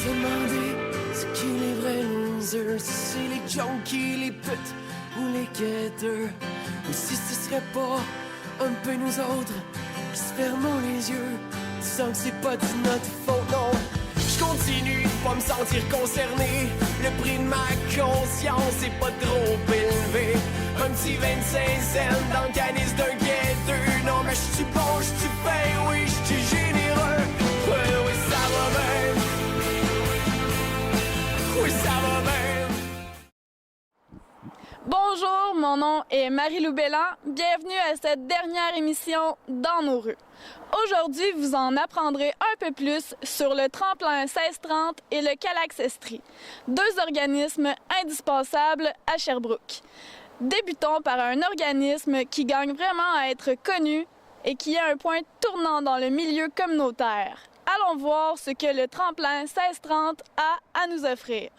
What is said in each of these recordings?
me demandais ce qui les vrais losers, si c'est les junkies, les putes ou les guetteurs, ou si ce serait pas un peu nous autres qui se fermons les yeux, disant que c'est pas de notre faute, non. Je continue de pas me sentir concerné, le prix de ma conscience est pas trop élevé. Un petit 25 cents dans le canis d'un guetteur, non mais j'suis bon, j'suis fin, oui j'suis généreux, oui ça va bien, oui ça va bien. Bonjour, mon nom est Marie-Lou Belland. Bienvenue à cette dernière émission Dans nos rues. Aujourd'hui, vous en apprendrez un peu plus sur le tremplin 1630 et le Calax Estrie, deux organismes indispensables à Sherbrooke. Débutons par un organisme qui gagne vraiment à être connu et qui est un point tournant dans le milieu communautaire. Allons voir ce que le tremplin 1630 a à nous offrir.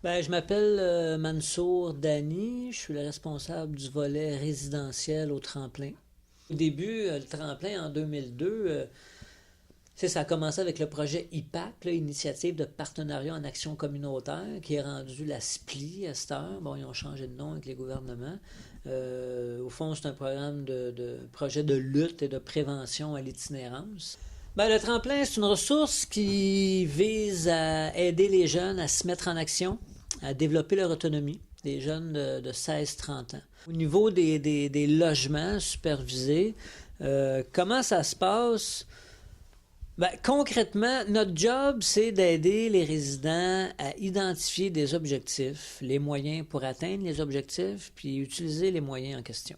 Je m'appelle Mansour Dani, je suis le responsable du volet résidentiel au tremplin. Au début, le tremplin en 2002, ça a commencé avec le projet IPAC, Initiative de partenariat en action communautaire, qui est rendu la SPLI à cette heure. Bon, ils ont changé de nom avec les gouvernements. Au fond, c'est un programme de projet de lutte et de prévention à l'itinérance. Le tremplin, c'est une ressource qui vise à aider les jeunes à se mettre en action, à développer leur autonomie, des jeunes de 16-30 ans. Au niveau des logements supervisés, comment ça se passe? Concrètement, notre job, c'est d'aider les résidents à identifier des objectifs, les moyens pour atteindre les objectifs, puis utiliser les moyens en question.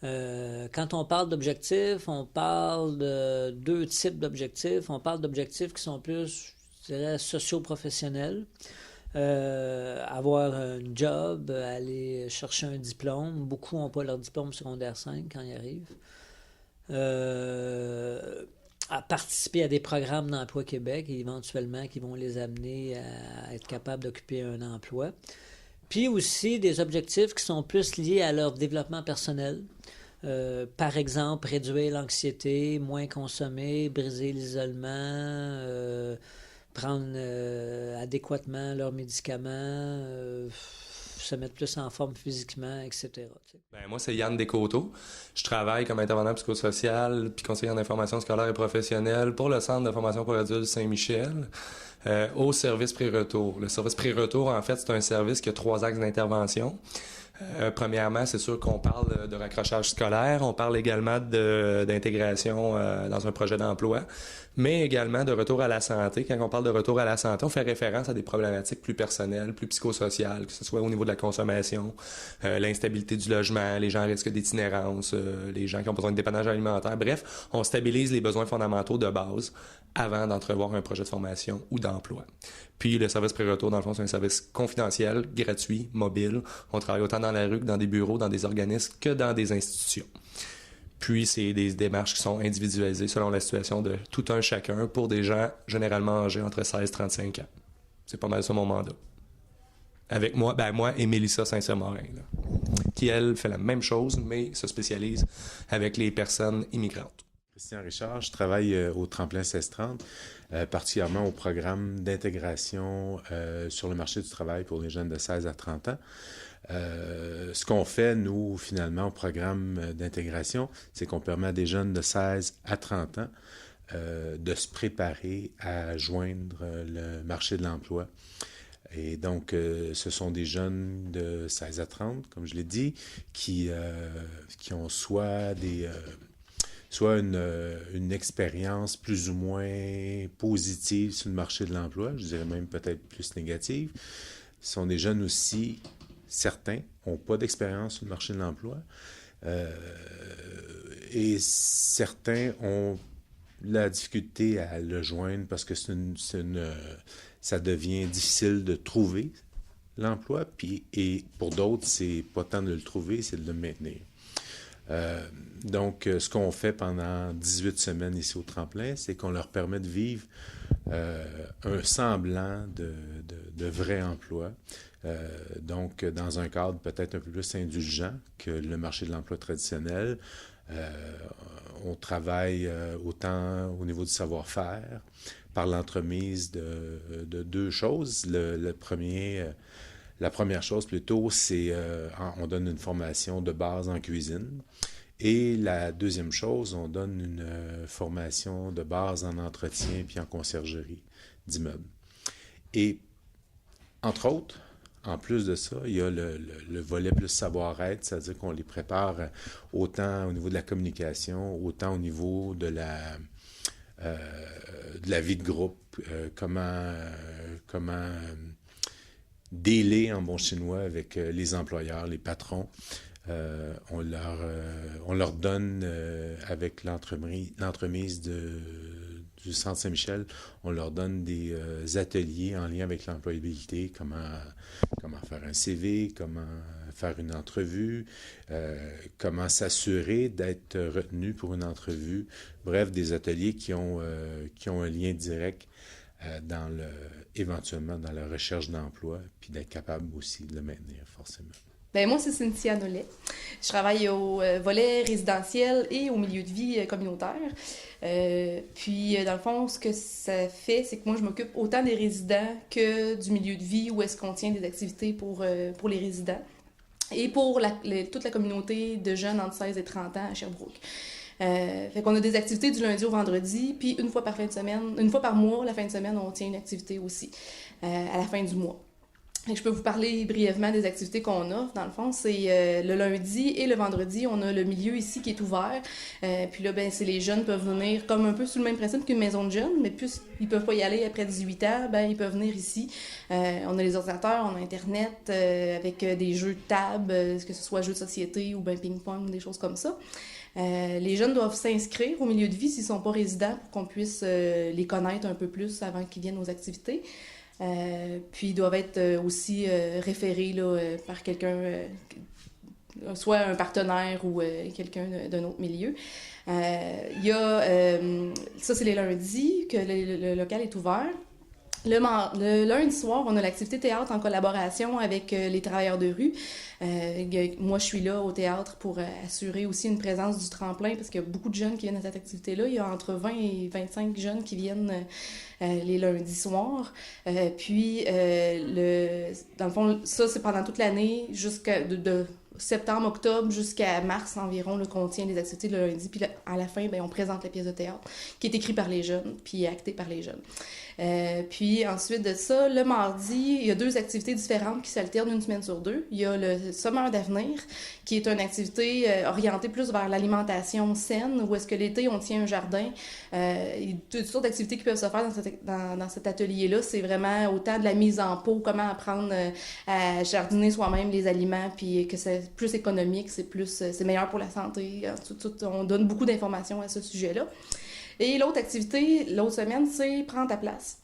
Quand on parle d'objectifs, on parle de deux types d'objectifs. On parle d'objectifs qui sont plus, je dirais, socio-professionnels. Avoir un job, aller chercher un diplôme. Beaucoup n'ont pas leur diplôme secondaire 5 quand ils arrivent. À participer à des programmes d'Emploi Québec, éventuellement, qui vont les amener à être capables d'occuper un emploi. Puis aussi des objectifs qui sont plus liés à leur développement personnel. Par exemple, réduire l'anxiété, moins consommer, briser l'isolement, prendre adéquatement leurs médicaments, se mettre plus en forme physiquement, etc. Moi, c'est Yann Descoteaux. Je travaille comme intervenant psychosocial puis conseiller en information scolaire et professionnelle pour le Centre de formation pour adultes Saint-Michel au service pré-retour. Le service pré-retour, en fait, c'est un service qui a 3 axes d'intervention. Premièrement, c'est sûr qu'on parle de raccrochage scolaire, on parle également d'intégration dans un projet d'emploi, mais également de retour à la santé. Quand on parle de retour à la santé, on fait référence à des problématiques plus personnelles, plus psychosociales, que ce soit au niveau de la consommation, l'instabilité du logement, les gens à risque d'itinérance, les gens qui ont besoin de dépannage alimentaire. Bref, on stabilise les besoins fondamentaux de base avant d'entrevoir un projet de formation ou d'emploi. Puis le service pré-retour, dans le fond, c'est un service confidentiel, gratuit, mobile. On travaille autant dans la rue que dans des bureaux, dans des organismes, que dans des institutions. Puis c'est des démarches qui sont individualisées selon la situation de tout un chacun pour des gens généralement âgés entre 16 et 35 ans. C'est pas mal ça mon mandat. Avec moi, moi et Mélissa Saint-Cyr-Morin, qui, elle, fait la même chose, mais se spécialise avec les personnes immigrantes. Christian Richard, je travaille au Tremplin 1630, particulièrement au programme d'intégration sur le marché du travail pour les jeunes de 16 à 30 ans. Ce qu'on fait, nous, finalement, au programme d'intégration, c'est qu'on permet à des jeunes de 16 à 30 ans de se préparer à joindre le marché de l'emploi. Et donc, ce sont des jeunes de 16 à 30, comme je l'ai dit, qui ont soit une expérience plus ou moins positive sur le marché de l'emploi, je dirais même peut-être plus négative. Ce sont des jeunes aussi, certains n'ont pas d'expérience sur le marché de l'emploi, et certains ont la difficulté à le joindre parce que ça devient difficile de trouver l'emploi, et pour d'autres, c'est pas tant de le trouver, c'est de le maintenir. Donc, ce qu'on fait pendant 18 semaines ici au Tremplin, c'est qu'on leur permet de vivre un semblant de vrai emploi. Donc, dans un cadre peut-être un peu plus indulgent que le marché de l'emploi traditionnel. On travaille autant au niveau du savoir-faire, par l'entremise de deux choses. La première chose plutôt, c'est on donne une formation de base en cuisine. Et la deuxième chose, on donne une formation de base en entretien puis en conciergerie d'immeubles. Et entre autres, en plus de ça, il y a le volet plus savoir-être, c'est-à-dire qu'on les prépare autant au niveau de la communication, autant au niveau de la vie de groupe, comment dealer en bon chinois avec les employeurs, les patrons. On leur donne, avec l'entremise du Centre Saint-Michel, on leur donne des ateliers en lien avec l'employabilité, comment faire un CV, comment faire une entrevue, comment s'assurer d'être retenu pour une entrevue. Bref, des ateliers qui ont un lien direct éventuellement dans la recherche d'emploi, puis d'être capable aussi de le maintenir, forcément. Ben moi, c'est Cynthia Nollet. Je travaille au volet résidentiel et au milieu de vie communautaire. Puis, dans le fond, ce que ça fait, c'est que moi, je m'occupe autant des résidents que du milieu de vie où est-ce qu'on tient des activités pour les résidents et pour toute la communauté de jeunes entre 16 et 30 ans à Sherbrooke. Fait qu'on a des activités du lundi au vendredi, puis une fois par mois, la fin de semaine, on tient une activité aussi à la fin du mois. Et je peux vous parler brièvement des activités qu'on offre. Dans le fond, c'est le lundi et le vendredi, on a le milieu ici qui est ouvert. Puis là, ben, les jeunes peuvent venir comme un peu sous le même principe qu'une maison de jeunes, mais plus ils peuvent pas y aller après 18 ans, ben ils peuvent venir ici. On a les ordinateurs, on a Internet avec des jeux de table, que ce soit jeux de société ou ben ping-pong, des choses comme ça. Les jeunes doivent s'inscrire au milieu de vie s'ils ne sont pas résidents pour qu'on puisse les connaître un peu plus avant qu'ils viennent aux activités. Puis ils doivent être aussi référés là, par quelqu'un, soit un partenaire ou quelqu'un d'un autre milieu. Il y a, ça c'est les lundis que le local est ouvert. Le lundi soir, on a l'activité théâtre en collaboration avec les travailleurs de rue. Moi, je suis là au théâtre pour assurer aussi une présence du tremplin parce qu'il y a beaucoup de jeunes qui viennent à cette activité-là. Il y a entre 20 et 25 jeunes qui viennent les lundis soirs. Puis, dans le fond, ça, c'est pendant toute l'année, de septembre, octobre jusqu'à mars environ, là, qu'on tient les activités le lundi. Puis à la fin, ben, on présente la pièce de théâtre qui est écrite par les jeunes puis actée par les jeunes. Puis ensuite de ça, le mardi, il y a 2 activités différentes qui s'alternent une semaine sur 2. Il y a le Sommeur d'avenir, qui est une activité orientée plus vers l'alimentation saine, où est-ce que l'été, on tient un jardin. Il y a toutes sortes d'activités qui peuvent se faire dans cet atelier-là. C'est vraiment autant de la mise en pot, comment apprendre à jardiner soi-même les aliments, puis que c'est plus économique, c'est meilleur pour la santé. On donne beaucoup d'informations à ce sujet-là. Et l'autre activité, l'autre semaine, c'est « Prends ta place ».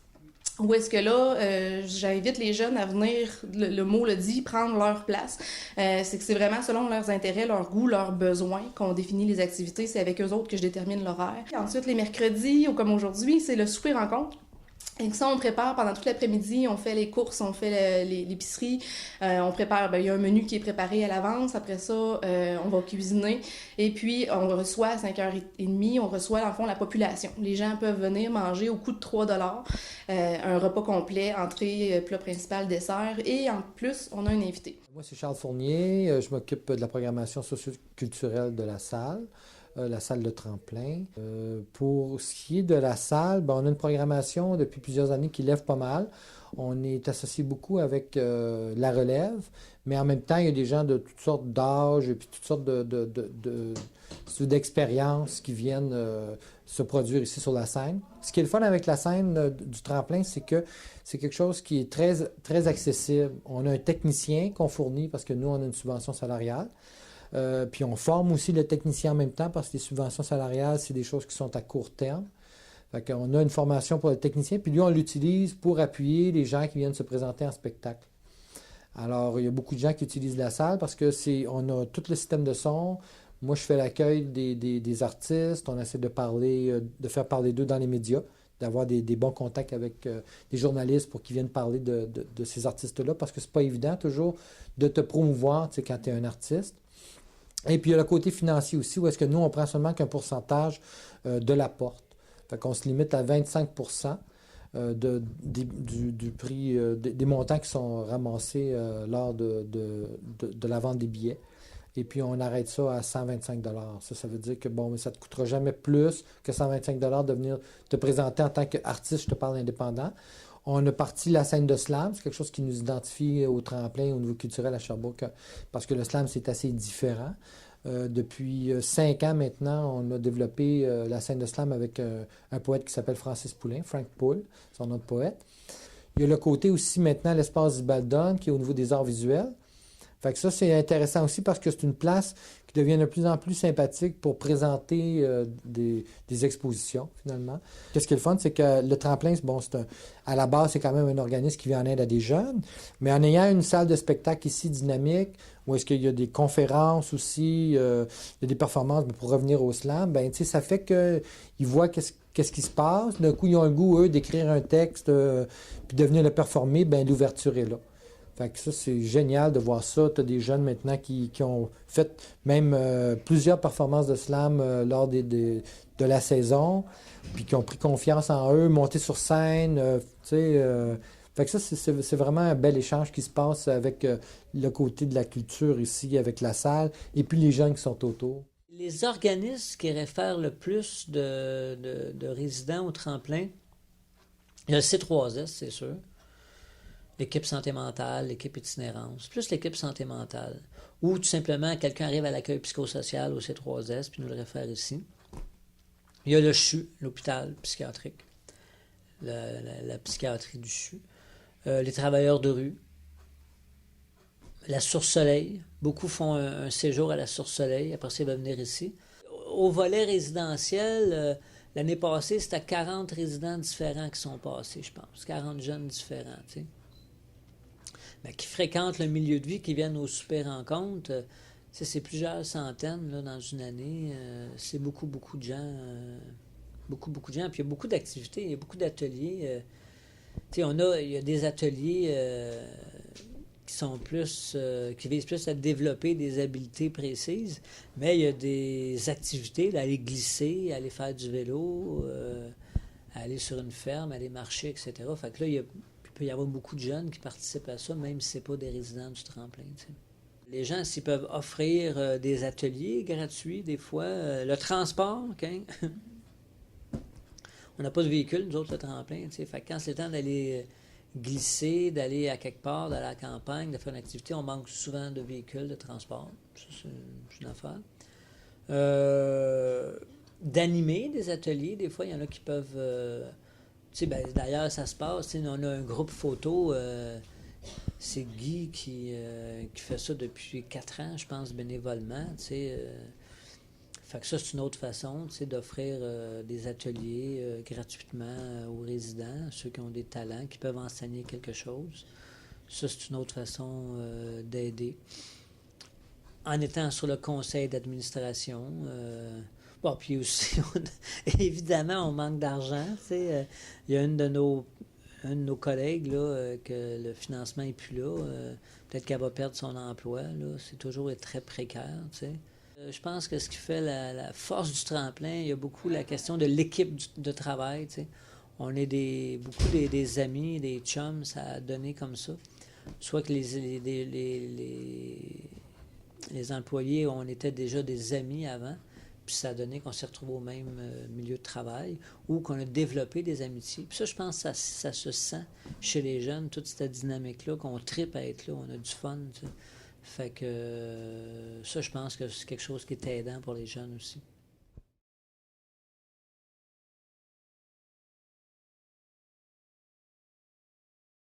Où est-ce que là, j'invite les jeunes à venir, le mot le dit, prendre leur place. C'est que c'est vraiment selon leurs intérêts, leurs goûts, leurs besoins qu'on définit les activités. C'est avec eux autres que je détermine l'horaire. Ensuite, les mercredis, ou comme aujourd'hui, c'est le souper rencontre. Et ça, on prépare pendant toute l'après-midi, on fait les courses, on fait l'épicerie, on prépare, il y a un menu qui est préparé à l'avance, après ça, on va cuisiner, et puis on reçoit à 5h30, on reçoit dans le fond la population. Les gens peuvent venir manger au coût de 3$, un repas complet, entrée, plat principal, dessert, et en plus, on a un invité. Moi, c'est Charles Fournier, je m'occupe de la programmation socio-culturelle de la salle de tremplin. Pour ce qui est de la salle, on a une programmation depuis plusieurs années qui lève pas mal. On est associé beaucoup avec la relève, mais en même temps, il y a des gens de toutes sortes d'âges et puis toutes sortes d'expériences qui viennent se produire ici sur la scène. Ce qui est le fun avec la scène du tremplin, c'est que c'est quelque chose qui est très, très accessible. On a un technicien qu'on fournit parce que nous, on a une subvention salariale. Puis on forme aussi le technicien en même temps parce que les subventions salariales, c'est des choses qui sont à court terme. Fait qu'on a une formation pour le technicien, puis lui, on l'utilise pour appuyer les gens qui viennent se présenter en spectacle. Alors, il y a beaucoup de gens qui utilisent la salle parce que on a tout le système de son. Moi, je fais l'accueil des artistes. On essaie de faire parler d'eux dans les médias, d'avoir des bons contacts avec des journalistes pour qu'ils viennent parler de ces artistes-là parce que c'est pas évident toujours de te promouvoir quand tu es un artiste. Et puis, il y a le côté financier aussi, où est-ce que nous, on prend seulement qu'un pourcentage de l'apport. Fait qu'on se limite à 25 %. du prix, des montants qui sont ramassés lors de la vente des billets. Et puis, on arrête ça à 125 $. Ça veut dire que, bon, mais ça ne te coûtera jamais plus que 125 $ de venir te présenter en tant qu'artiste, je te parle indépendant. On a parti la scène de slam, c'est quelque chose qui nous identifie au tremplin, au niveau culturel à Sherbrooke, parce que le slam, c'est assez différent. Depuis 5 ans maintenant, on a développé la scène de slam avec un poète qui s'appelle Francis Poulin, Frank Poul, son nom de poète. Il y a le côté aussi maintenant, l'espace Zibaldone, qui est au niveau des arts visuels. Fait que ça, c'est intéressant aussi parce que c'est une place qui devient de plus en plus sympathique pour présenter des expositions, finalement. Qu'est-ce qui est le fun, c'est que le tremplin, bon, à la base, c'est quand même un organisme qui vient en aide à des jeunes, mais en ayant une salle de spectacle ici dynamique, où est-ce qu'il y a des conférences aussi, il y a des performances, mais pour revenir au slam, ben, tu sais, ça fait qu'ils voient qu'est-ce qui se passe. D'un coup, ils ont le goût, eux, d'écrire un texte, puis de venir le performer, ben l'ouverture est là. Fait que ça, c'est génial de voir ça. Tu as des jeunes maintenant qui ont fait même plusieurs performances de slam lors de la saison, puis qui ont pris confiance en eux, monté sur scène, tu sais. Fait que ça, c'est vraiment un bel échange qui se passe avec le côté de la culture ici, avec la salle, et puis les jeunes qui sont autour. Les organismes qui réfèrent le plus de résidents au tremplin, il y a le C3S, c'est sûr. L'équipe santé mentale, l'équipe itinérance, plus l'équipe santé mentale. Ou tout simplement, quelqu'un arrive à l'accueil psychosocial au C3S, puis nous le réfère ici. Il y a le CHU, l'hôpital psychiatrique, la psychiatrie du CHU. Les travailleurs de rue, la Source-Soleil. Beaucoup font un séjour à la Source-Soleil, après ça, ils vont venir ici. Au volet résidentiel, l'année passée, c'était 40 résidents différents qui sont passés, je pense. 40 jeunes différents, tu sais. Ben, qui fréquentent le milieu de vie, qui viennent aux super rencontres. C'est plusieurs centaines là, dans une année. C'est beaucoup de gens. Beaucoup de gens. Puis il y a beaucoup d'activités, il y a beaucoup d'ateliers. Il y a des ateliers qui sont plus, qui visent plus à développer des habiletés précises, mais il y a des activités, là, aller glisser, aller faire du vélo, aller sur une ferme, aller marcher, etc. Fait que là, il peut y avoir beaucoup de jeunes qui participent à ça, même si ce n'est pas des résidents du tremplin. T'sais. Les gens, s'ils peuvent offrir des ateliers gratuits, des fois, le transport, okay? On n'a pas de véhicule, nous autres, le tremplin. T'sais. Fait que quand c'est le temps d'aller glisser, d'aller à quelque part, d'aller à la campagne, de faire une activité, on manque souvent de véhicules de transport. Ça, c'est une affaire. D'animer des ateliers, des fois, il y en a qui peuvent... Ben, d'ailleurs, ça se passe. On a un groupe photo, c'est Guy qui fait ça depuis 4 ans, je pense, bénévolement. Fait que ça, c'est une autre façon d'offrir des ateliers gratuitement aux résidents, ceux qui ont des talents, qui peuvent enseigner quelque chose. Ça, c'est une autre façon d'aider. En étant sur le conseil d'administration... Bon, puis aussi, évidemment, on manque d'argent. Il y a un de nos collègues, là, que le financement n'est plus là. Peut-être qu'elle va perdre son emploi. Là. C'est toujours très précaire. Je pense que ce qui fait la force du tremplin, il y a beaucoup la question de l'équipe de travail. On est beaucoup des amis, des chums, ça a donné comme ça. Soit que les employés, on était déjà des amis avant. Puis ça a donné qu'on s'est retrouvés au même milieu de travail ou qu'on a développé des amitiés. Puis ça, je pense que ça se sent chez les jeunes, toute cette dynamique-là, qu'on tripe à être là, on a du fun. Fait que ça, je pense que c'est quelque chose qui est aidant pour les jeunes aussi.